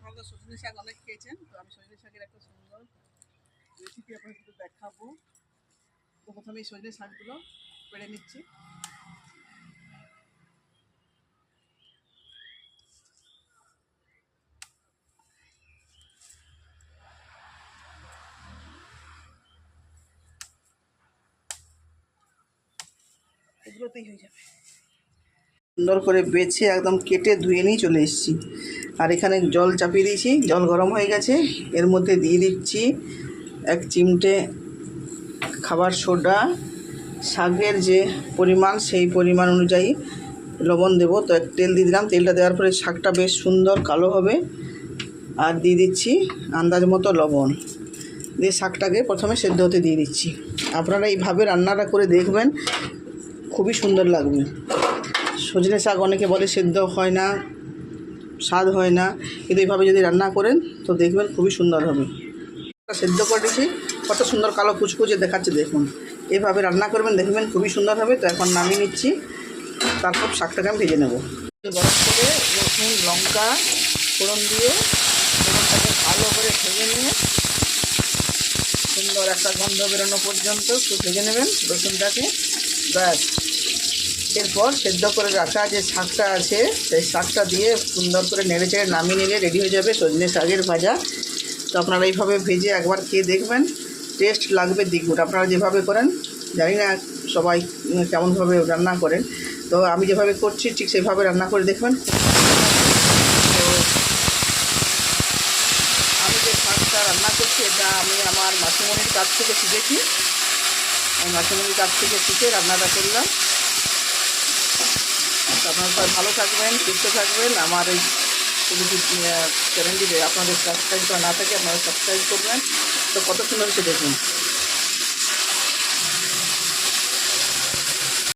আপনারা তো সজনে শাক অনেক খেয়েছেন, তো আমি সজনে শাকের একটা সুন্দর রেসিপি আপনাদের সাথে দেখাবো। তো প্রথমে এই সজনে শাকগুলো পেড়ে নিচ্ছি। এগুলোতেই হয়ে যাবে। সুন্দর করে বেছে একদম কেটে ধুয়ে নিয়ে চলে এসেছি। আর এখানে জল চাপিয়ে দিয়েছি, জল গরম হয়ে গেছে। এর মধ্যে দিয়ে দিচ্ছি 1 চিমটে খাবার সোডা, শাকের যে পরিমাণ সেই পরিমাণ অনুযায়ী লবণ দেবো। তো তেল দিয়ে দিলাম, তেলটা দেওয়ার পরে শাকটা বেশ সুন্দর কালো হবে। আর দিয়ে দিচ্ছি আন্দাজ মতো লবণ, দিয়ে শাকটাকে প্রথমে সেদ্ধ হতে দিয়ে দিচ্ছি। আপনারা এইভাবে রান্নাটা করে দেখবেন, খুবই সুন্দর লাগবে। সজনে শাক অনেকে বলে সেদ্ধ হয় না, স্বাদ হয় না, কিন্তু এইভাবে যদি রান্না করেন তো দেখবেন খুবই সুন্দর হবে। সেদ্ধ করে দিয়েছি, কত সুন্দর কালো কুচকুচে দেখাচ্ছে দেখুন। এইভাবে রান্না করবেন, দেখবেন খুবই সুন্দর হবে। তো এখন নামিয়ে নিচ্ছি, তারপর শাকটাকে আমি ভেজে নেব। গরম করে রসুন লঙ্কা ফোড়ন দিয়ে ফোড়নটাকে ভালো করে ভেজে নিয়ে সুন্দর একটা গন্ধ বেরোনো পর্যন্ত একটু ভেজে নেবেন রসুনটাকে। ব্যাস, এরপর সেদ্ধ করে রাখা যে শাকটা আছে সেই শাকটা দিয়ে সুন্দর করে নেড়ে চেড়ে নামিয়ে নিলে রেডি হয়ে যাবে সজনে শাকের ভাজা। তো আপনারা এইভাবে ভেজে একবার খেয়ে দেখবেন, টেস্ট লাগবে দ্বিগুণ। আপনারা যেভাবে করেন, জানি না সবাই কেমনভাবে রান্না করেন, তো আমি যেভাবে করছি ঠিক সেভাবে রান্না করে দেখবেন। তো আমি যে শাকটা রান্না করছি এটা আমি আমার মাসিমণির কাছ থেকে শিখেছি। আমি মাসিমণির কাছ থেকে শিখে রান্নাটা করলাম। আপনারা সবাই ভালো থাকবেন, সুস্থ থাকবেন। আমার এই চ্যানেলটি আপনাদের সাবস্ক্রাইব করা না থাকে আপনারা সাবস্ক্রাইব করবেন। তো কত সুন্দর হচ্ছে দেখুন।